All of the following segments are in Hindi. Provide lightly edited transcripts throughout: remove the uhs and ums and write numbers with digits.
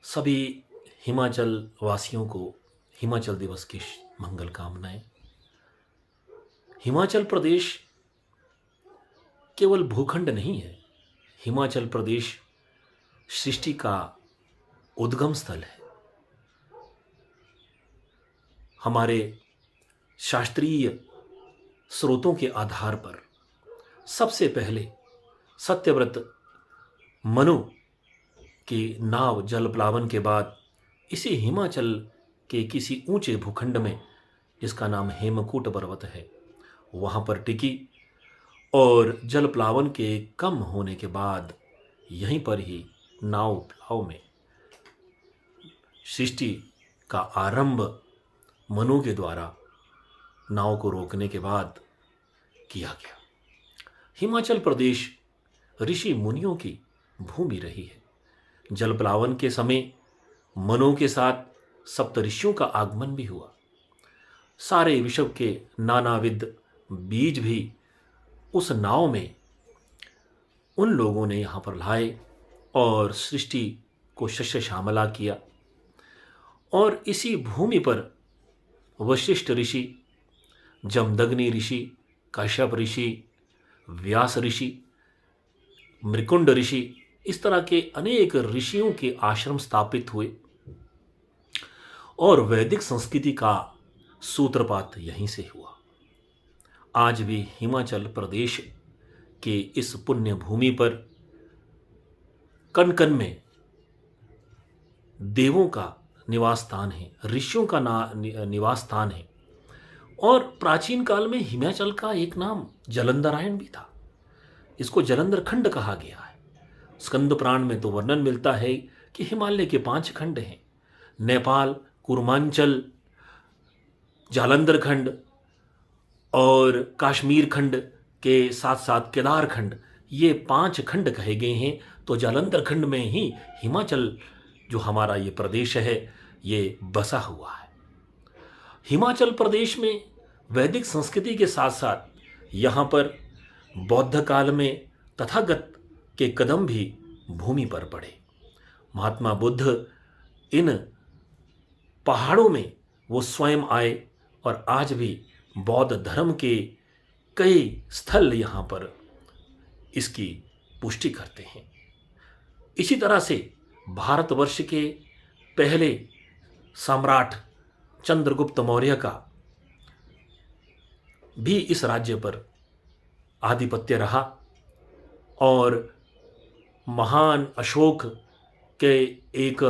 सभी हिमाचल वासियों को हिमाचल दिवस की मंगल कामनाएं। हिमाचल प्रदेश केवल भूखंड नहीं है। हिमाचल प्रदेश सृष्टि का उद्गम स्थल है। हमारे शास्त्रीय स्रोतों के आधार पर सबसे पहले सत्यव्रत मनु की नाव जल प्लावन के बाद इसी हिमाचल के किसी ऊंचे भूखंड में, जिसका नाम हेमकूट पर्वत है, वहाँ पर टिकी और जल प्लावन के कम होने के बाद यहीं पर ही नाव प्लाव में सृष्टि का आरंभ मनु के द्वारा नाव को रोकने के बाद किया गया। हिमाचल प्रदेश ऋषि मुनियों की भूमि रही है। जल प्लावन के समय मनु के साथ सप्त ऋषियों का आगमन भी हुआ। सारे विश्व के नानाविध बीज भी उस नाव में उन लोगों ने यहाँ पर लाए और सृष्टि को शस्य श्यामला किया। और इसी भूमि पर वशिष्ठ ऋषि, जमदग्नि ऋषि, कश्यप ऋषि, व्यास ऋषि, मृकुंड ऋषि, इस तरह के अनेक ऋषियों के आश्रम स्थापित हुए और वैदिक संस्कृति का सूत्रपात यहीं से हुआ। आज भी हिमाचल प्रदेश के इस पुण्य भूमि पर कण कण में देवों का निवास स्थान है, ऋषियों का निवास स्थान है। और प्राचीन काल में हिमाचल का एक नाम जलंधरायण भी था। इसको जलंधर खंड कहा गया है। स्कंद पुराण में तो वर्णन मिलता है कि हिमालय के 5 खंड हैं, नेपाल, कुर्मांचल, जालंधर खंड और कश्मीर खंड के साथ साथ केदार खंड, ये 5 खंड कहे गए हैं। तो जालंधर खंड में ही हिमाचल जो हमारा ये प्रदेश है ये बसा हुआ है। हिमाचल प्रदेश में वैदिक संस्कृति के साथ साथ यहाँ पर बौद्ध काल में तथागत के कदम भी भूमि पर पड़े। महात्मा बुद्ध इन पहाड़ों में वो स्वयं आए और आज भी बौद्ध धर्म के कई स्थल यहाँ पर इसकी पुष्टि करते हैं। इसी तरह से भारतवर्ष के पहले सम्राट चंद्रगुप्त मौर्य का भी इस राज्य पर आधिपत्य रहा और महान अशोक के एक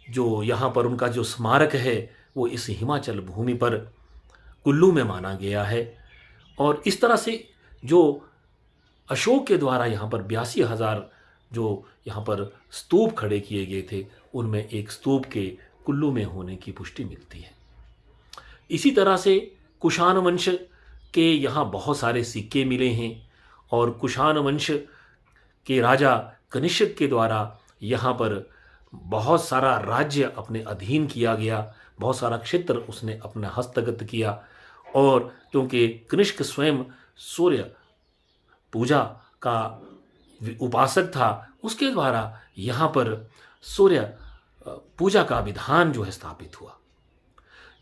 जो यहाँ पर उनका जो स्मारक है वो इस हिमाचल भूमि पर कुल्लू में माना गया है। और इस तरह से जो अशोक के द्वारा यहाँ पर 82,000 जो यहाँ पर स्तूप खड़े किए गए थे, उनमें एक स्तूप के कुल्लू में होने की पुष्टि मिलती है। इसी तरह से कुषाण वंश के यहाँ बहुत सारे सिक्के मिले हैं और कुषाण वंश के राजा कनिष्क के द्वारा यहाँ पर बहुत सारा राज्य अपने अधीन किया गया, बहुत सारा क्षेत्र उसने अपना हस्तगत किया। और क्योंकि कनिष्क स्वयं सूर्य पूजा का उपासक था, उसके द्वारा यहाँ पर सूर्य पूजा का विधान जो है स्थापित हुआ।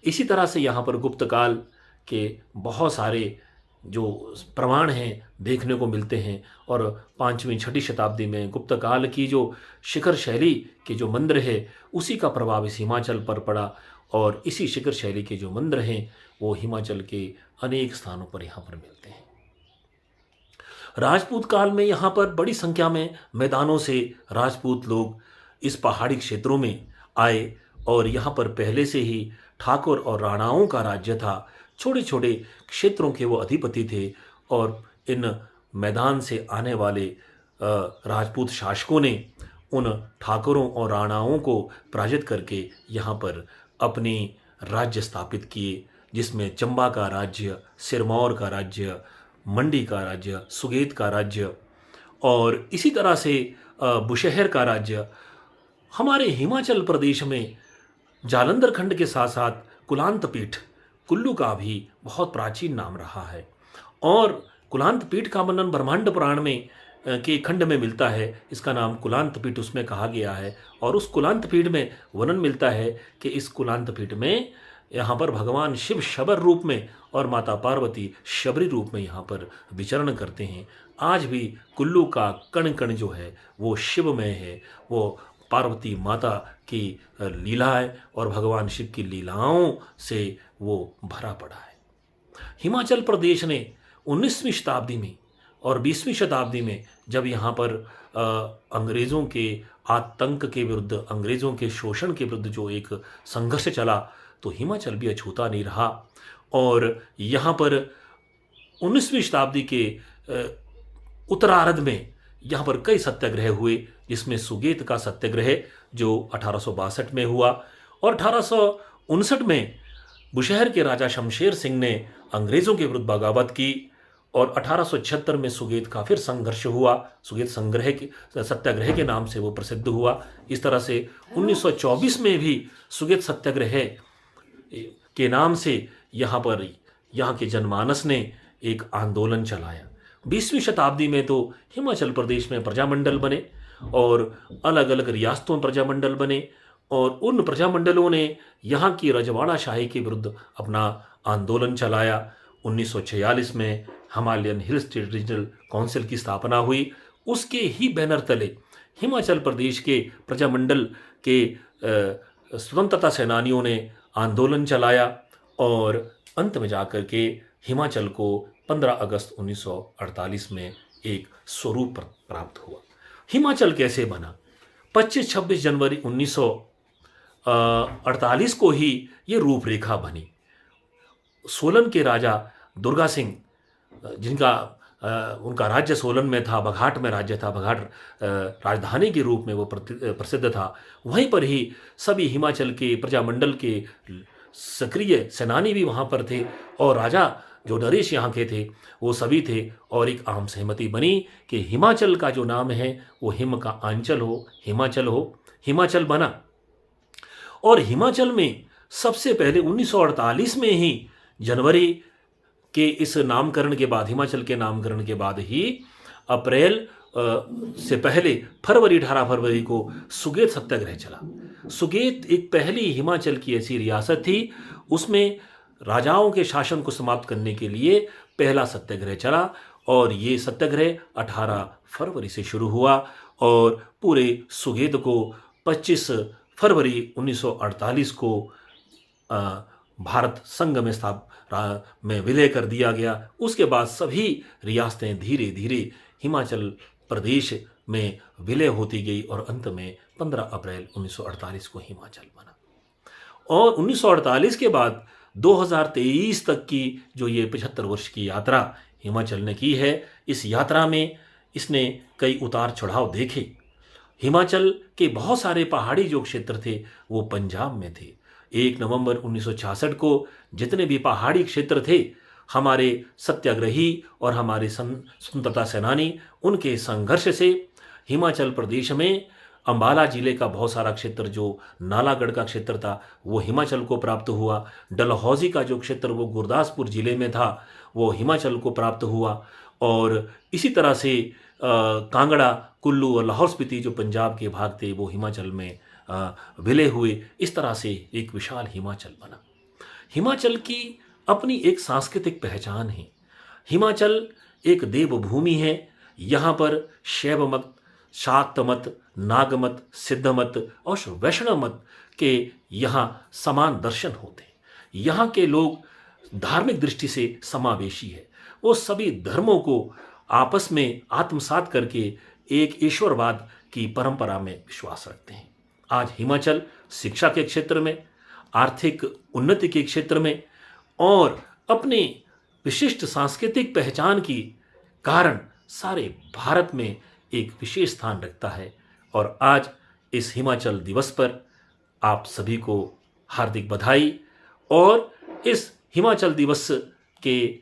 इसी तरह से यहाँ पर गुप्त काल के बहुत सारे जो प्रमाण हैं देखने को मिलते हैं। और 5वीं 6वीं शताब्दी में गुप्त काल की जो शिखर शैली के जो मंदिर है उसी का प्रभाव इस हिमाचल पर पड़ा और इसी शिखर शैली के जो मंदिर हैं वो हिमाचल के अनेक स्थानों पर यहाँ पर मिलते हैं। राजपूत काल में यहाँ पर बड़ी संख्या में मैदानों से राजपूत लोग इस पहाड़ी क्षेत्रों में आए और यहाँ पर पहले से ही ठाकुर और राणाओं का राज्य था। छोटे छोटे क्षेत्रों के वो अधिपति थे और इन मैदान से आने वाले राजपूत शासकों ने उन ठाकुरों और राणाओं को पराजित करके यहाँ पर अपने राज्य स्थापित किए, जिसमें चंबा का राज्य, सिरमौर का राज्य, मंडी का राज्य, सुगेत का राज्य और इसी तरह से बुशहर का राज्य। हमारे हिमाचल प्रदेश में जालंधर खंड के साथ साथ कुलांत पीठ, कुल्लू का भी बहुत प्राचीन नाम रहा है। और कुलांत पीठ का वर्णन ब्रह्मांड पुराण में के खंड में मिलता है, इसका नाम कुलांत पीठ उसमें कहा गया है। और उस कुलांत पीठ में वर्णन मिलता है कि इस कुलांत पीठ में यहाँ पर भगवान शिव शबर रूप में और माता पार्वती शबरी रूप में यहाँ पर विचरण करते हैं। आज भी कुल्लू का कण कण जो है वो शिवमय है, वो पार्वती माता की लीला है और भगवान शिव की लीलाओं से वो भरा पड़ा है। हिमाचल प्रदेश ने 19वीं शताब्दी में और 20वीं शताब्दी में जब यहाँ पर अंग्रेज़ों के आतंक के विरुद्ध, अंग्रेज़ों के शोषण के विरुद्ध जो एक संघर्ष चला, तो हिमाचल भी अछूता नहीं रहा। और यहाँ पर 19वीं शताब्दी के उत्तरार्ध में यहाँ पर कई सत्याग्रह हुए, जिसमें सुगेत का सत्याग्रह जो 1862 में हुआ, और 1859 में बुशहर के राजा शमशेर सिंह ने अंग्रेज़ों के विरुद्ध बगावत की, और 1876 में सुगेत का फिर संघर्ष हुआ। सुगेत संग्रह के सत्याग्रह के नाम से वो प्रसिद्ध हुआ। इस तरह से 1924 में भी सुगेत सत्याग्रह के नाम से यहाँ पर यहाँ के जनमानस ने एक आंदोलन चलाया। 20वीं शताब्दी में तो हिमाचल प्रदेश में प्रजामंडल बने और अलग अलग रियासतों में प्रजामंडल बने, और उन प्रजामंडलों ने यहाँ की रजवाड़ा शाही के विरुद्ध अपना आंदोलन चलाया। 1946 में Himalayan hill state regional council की स्थापना हुई। उसके ही बैनर तले हिमाचल प्रदेश के प्रजामंडल के स्वतंत्रता सेनानियों ने आंदोलन चलाया, और अंत में जाकर के हिमाचल को 15 अगस्त 1948 में एक स्वरूप प्राप्त हुआ। हिमाचल कैसे बना? 25-26 जनवरी 1948 को ही ये रूपरेखा बनी। सोलन के राजा दुर्गा सिंह, जिनका उनका राज्य सोलन में था, बघाट में राज्य था, बघाट राजधानी के रूप में वो प्रसिद्ध था, वहीं पर ही सभी हिमाचल के प्रजामंडल के सक्रिय सेनानी भी वहाँ पर थे, और राजा जो नरेश यहाँ के थे वो सभी थे, और एक आम सहमति बनी कि हिमाचल का जो नाम है वो हिम का आंचल हो, हिमाचल हो, हिमाचल बना। और हिमाचल में सबसे पहले 1948 में ही जनवरी के इस नामकरण के बाद, हिमाचल के नामकरण के बाद ही अप्रैल से पहले 18 फरवरी को सुगेत सत्याग्रह चला। सुगेत एक पहली हिमाचल की ऐसी रियासत थी, उसमें राजाओं के शासन को समाप्त करने के लिए पहला सत्याग्रह चला, और ये सत्याग्रह 18 फरवरी से शुरू हुआ, और पूरे सुगेत को 25 फरवरी 1948 को भारत संघ में विलय कर दिया गया। उसके बाद सभी रियासतें धीरे धीरे हिमाचल प्रदेश में विलय होती गई, और अंत में 15 अप्रैल 1948 को हिमाचल बना। और 1948 के बाद 2023 तक की जो ये 75 वर्ष की यात्रा हिमाचल ने की है, इस यात्रा में इसने कई उतार चढ़ाव देखे। हिमाचल के बहुत सारे पहाड़ी जो क्षेत्र थे वो पंजाब में थे। 1 नवंबर 1966 को जितने भी पहाड़ी क्षेत्र थे, हमारे सत्याग्रही और हमारे स्वतंत्रता सेनानी, उनके संघर्ष से हिमाचल प्रदेश में अंबाला जिले का बहुत सारा क्षेत्र, जो नालागढ़ का क्षेत्र था, वो हिमाचल को प्राप्त हुआ। डलहौजी का जो क्षेत्र वो गुरदासपुर जिले में था, वो हिमाचल को प्राप्त हुआ। और इसी तरह से कांगड़ा, कुल्लू और लाहौल स्पीति जो पंजाब के भाग थे वो हिमाचल में विलय हुए। इस तरह से एक विशाल हिमाचल बना। हिमाचल की अपनी एक सांस्कृतिक पहचान है। हिमाचल एक देवभूमि है। यहाँ पर शैव मत, शाक्त मत, नागमत, सिद्धमत और वैष्णव मत के यहाँ समान दर्शन होते हैं। यहाँ के लोग धार्मिक दृष्टि से समावेशी है। वो सभी धर्मों को आपस में आत्मसात करके एक ईश्वरवाद की परंपरा में विश्वास रखते हैं। आज हिमाचल शिक्षा के क्षेत्र में, आर्थिक उन्नति के क्षेत्र में और अपने विशिष्ट सांस्कृतिक पहचान की कारण सारे भारत में एक विशेष स्थान रखता है। और आज इस हिमाचल दिवस पर आप सभी को हार्दिक बधाई। और इस हिमाचल दिवस के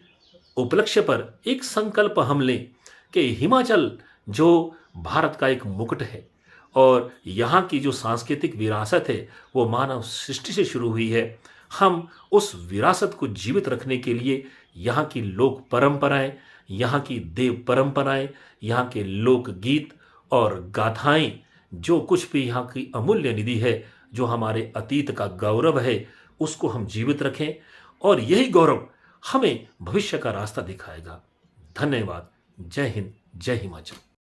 उपलक्ष्य पर एक संकल्प हम लें कि हिमाचल जो भारत का एक मुकुट है और यहाँ की जो सांस्कृतिक विरासत है वो मानव सृष्टि से शुरू हुई है। हम उस विरासत को जीवित रखने के लिए यहाँ की लोक परंपराएं, यहाँ की देव परंपराएं, यहाँ के लोकगीत और गाथाएं, जो कुछ भी यहाँ की अमूल्य निधि है, जो हमारे अतीत का गौरव है, उसको हम जीवित रखें और यही गौरव हमें भविष्य का रास्ता दिखाएगा। धन्यवाद। जय हिंद, जय हिमाचल।